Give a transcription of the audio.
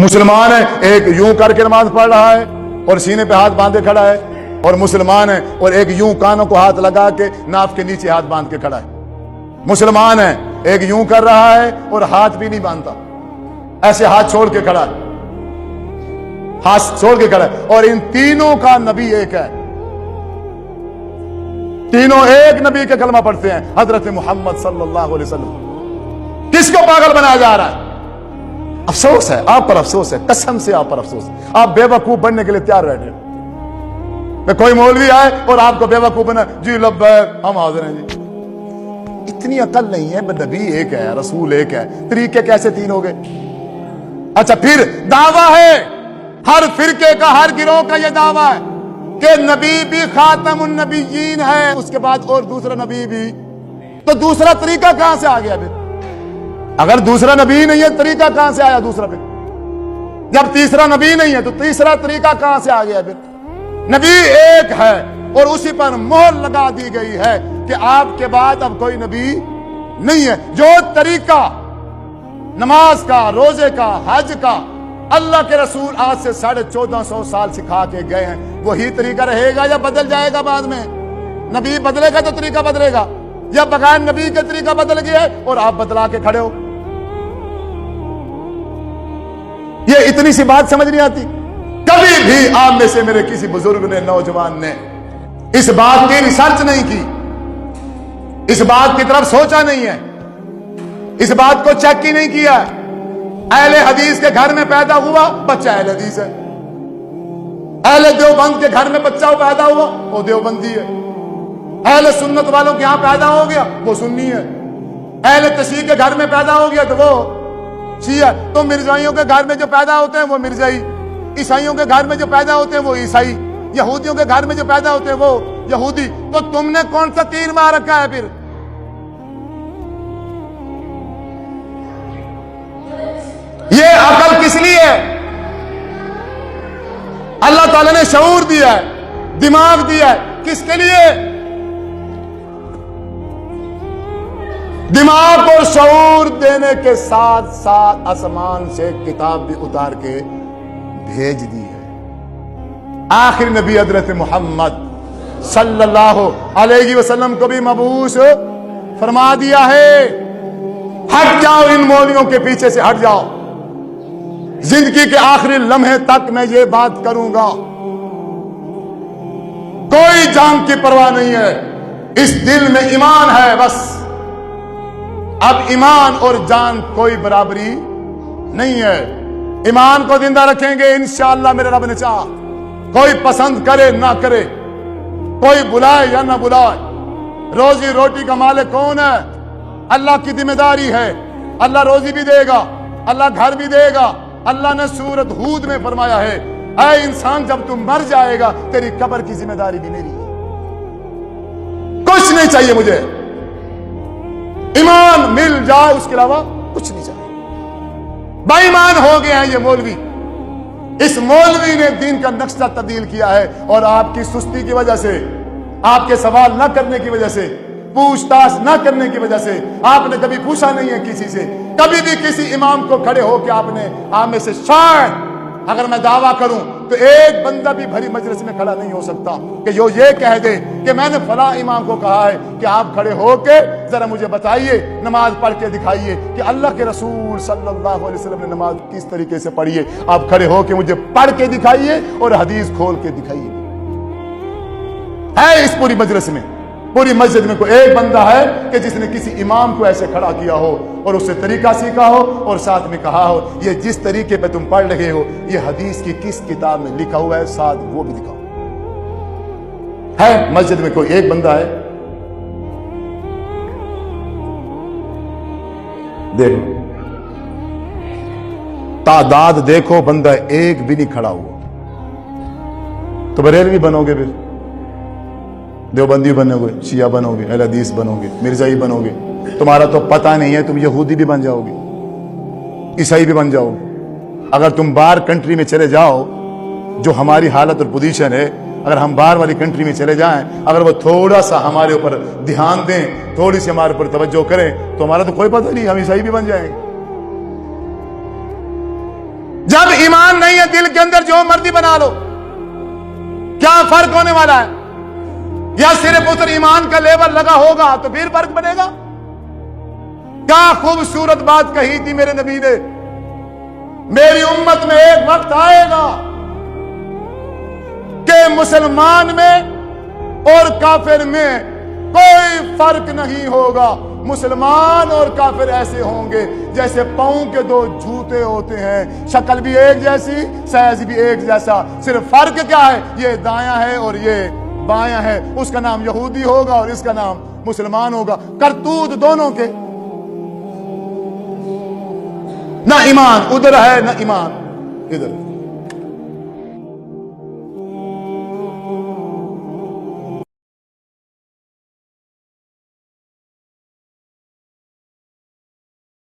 مسلمان ہے ایک یوں کر کے نماز پڑھ رہا ہے اور سینے پہ ہاتھ باندھے کھڑا ہے، اور مسلمان ہے اور ایک یوں کانوں کو ہاتھ لگا کے ناف کے نیچے ہاتھ باندھ کے کھڑا ہے۔ مسلمان ہے ایک یوں کر رہا ہے اور ہاتھ بھی نہیں باندھتا، ایسے ہاتھ چھوڑ کے کھڑا ہے، ہاتھ چھوڑ کے کھڑا ہے، اور ان تینوں کا نبی ایک ہے، تینوں ایک نبی کے کلمہ پڑھتے ہیں، حضرت محمد صلی اللہ علیہ وسلم۔ کس کو پاگل بنایا جا رہا ہے؟ افسوس ہے آپ پر، افسوس ہے، قسم سے آپ پر افسوس ہے، آپ بے وقوف بننے کے لیے تیار بیٹھے۔ کوئی مولوی آئے اور آپ کو بے وقوف بنا، جی لبیک ہم حاضر ہیں جی۔ اتنی عقل نہیں ہے، نبی ایک ہے، رسول ایک ہے، طریقے کیسے تین ہو گئے؟ اچھا پھر دعویٰ ہے ہر فرقے کا، ہر گروہ کا یہ دعویٰ ہے کہ نبی بھی خاتم النبیین ہے، اس کے بعد اور دوسرا نبی بھی، تو دوسرا طریقہ کہاں سے آ گیا پھر؟ اگر دوسرا نبی نہیں ہے طریقہ کہاں سے آیا دوسرا؟ پھر جب تیسرا نبی نہیں ہے تو تیسرا طریقہ کہاں سے آ گیا؟ پھر نبی ایک ہے اور اسی پر مہر لگا دی گئی ہے کہ آپ کے بعد اب کوئی نبی نہیں ہے۔ جو طریقہ نماز کا، روزے کا، حج کا اللہ کے رسول آج سے 1450 سال سکھا کے گئے ہیں، وہی طریقہ رہے گا یا بدل جائے گا؟ بعد میں نبی بدلے گا تو طریقہ بدلے گا، یا بغیر نبی کے طریقہ بدل گیا ہے اور آپ بدلا کے کھڑے ہو؟ یہ اتنی سی بات سمجھ نہیں آتی؟ کبھی بھی آپ میں سے میرے کسی بزرگ نے، نوجوان نے اس بات کی ریسرچ نہیں کی، اس بات کی طرف سوچا نہیں ہے، اس بات کو چیک ہی نہیں کیا۔ اہل حدیث کے گھر میں پیدا ہوا بچہ اہل حدیث ہے، اہل دیوبند کے گھر میں بچہ پیدا ہوا وہ دیوبندی ہے، اہل سنت والوں کے ہاں پیدا ہو گیا وہ سنی ہے، اہل تشیع کے گھر میں پیدا ہو گیا تو وہ شیعہ۔ تو مرزائیوں کے گھر میں جو پیدا ہوتے ہیں وہ مرزائی، عیسائیوں کے گھر میں جو پیدا ہوتے ہیں وہ عیسائی، یہودیوں کے گھر میں جو پیدا ہوتے ہیں وہ یہودی۔ تو تم نے کون سا تیر مار رکھا ہے پھر؟ یہ عقل کس لیے ہے؟ اللہ تعالیٰ نے شعور دیا ہے، دماغ دیا ہے، کس کے لیے؟ دماغ اور شعور دینے کے ساتھ ساتھ آسمان سے کتاب بھی اتار کے بھیج دی ہے۔ آخر نبی حضرت محمد صلی اللہ علیہ وسلم کو بھی مبعوث فرما دیا ہے۔ ہٹ جاؤ ان مولویوں کے پیچھے سے، ہٹ جاؤ۔ زندگی کے آخری لمحے تک میں یہ بات کروں گا، کوئی جان کی پرواہ نہیں ہے، اس دل میں ایمان ہے بس۔ اب ایمان اور جان کوئی برابری نہیں ہے، ایمان کو زندہ رکھیں گے انشاءاللہ میرے رب نے چاہا، کوئی پسند کرے نہ کرے، کوئی بلائے یا نہ بلائے۔ روزی روٹی کا مالک کون ہے؟ اللہ کی ذمہ داری ہے، اللہ روزی بھی دے گا، اللہ گھر بھی دے گا۔ اللہ نے سورۃ ہود میں فرمایا ہے، اے انسان جب تم مر جائے گا تیری قبر کی ذمہ داری بھی میری ہے، کچھ نہیں چاہیے مجھے، ایمان مل جائے اس کے علاوہ کچھ نہیں چاہیے۔ بے ایمان ہو گئے ہیں یہ مولوی، اس مولوی نے دین کا نقشہ تبدیل کیا ہے، اور آپ کی سستی کی وجہ سے، آپ کے سوال نہ کرنے کی وجہ سے، پوچھ تاچھ نہ کرنے کی وجہ سے، آپ نے کبھی پوچھا نہیں ہے کسی سے، کبھی بھی کسی امام کو کھڑے ہو کے آپ میں سے شاید اگر میں دعویٰ کروں تو ایک بندہ بھی بھری مجلس میں کھڑا نہیں ہو سکتا کہ یہ کہہ دے کہ میں نے فلاں امام کو کہا ہے کہ آپ کھڑے ہو کے ذرا مجھے بتائیے، نماز پڑھ کے دکھائیے کہ اللہ کے رسول صلی اللہ علیہ وسلم نے نماز کس طریقے سے پڑھی ہے۔ آپ کھڑے ہو کے مجھے پڑھ کے دکھائیے اور حدیث کھول کے دکھائیے۔ ہے اس پوری مجلس میں، پوری مسجد میں کوئی ایک بندہ ہے کہ جس نے کسی امام کو ایسے کھڑا کیا ہو اور اس سے طریقہ سیکھا ہو اور ساتھ میں کہا ہو یہ جس طریقے پہ تم پڑھ رہے ہو یہ حدیث کی کس کتاب میں لکھا ہوا ہے، ساتھ وہ بھی دکھاؤ؟ ہے مسجد میں کوئی ایک بندہ ہے؟ دیکھو تعداد دیکھو، بندہ ایک بھی نہیں کھڑا ہوا۔ تو بریلوی بنو گے، پھر دیوبندی بنو گے، شیعہ بنو گے، اہل حدیث بنو گے، مرزائی بنو گے، تمہارا تو پتہ نہیں ہے، تم یہودی بھی بن جاؤ گے، عیسائی بھی بن جاؤ گے۔ اگر تم باہر کنٹری میں چلے جاؤ، جو ہماری حالت اور پوزیشن ہے، اگر ہم باہر والی کنٹری میں چلے جائیں، اگر وہ تھوڑا سا ہمارے اوپر دھیان دیں، تھوڑی سی ہمارے اوپر توجہ کریں تو ہمارا تو کوئی پتہ نہیں، ہم عیسائی بھی بن جائیں گے۔ جب ہے دل کے اندر جو مرضی بنا لو، کیا فرق ہونے والا ہے؟ یا صرف اتر ایمان کا لیبل لگا ہوگا تو پھر فرق بنے گا؟ کیا خوبصورت بات کہی تھی میرے نبی نے، میری امت میں ایک وقت آئے گا کہ مسلمان میں اور کافر میں کوئی فرق نہیں ہوگا، مسلمان اور کافر ایسے ہوں گے جیسے پاؤں کے دو جوتے ہوتے ہیں، شکل بھی ایک جیسی، سائز بھی ایک جیسا، صرف فرق کیا ہے؟ یہ دایاں ہے اور یہ بایاں ہے، اس کا نام یہودی ہوگا اور اس کا نام مسلمان ہوگا، کرتوت دونوں کے، نہ ایمان ادھر ہے نہ ایمان ادھر۔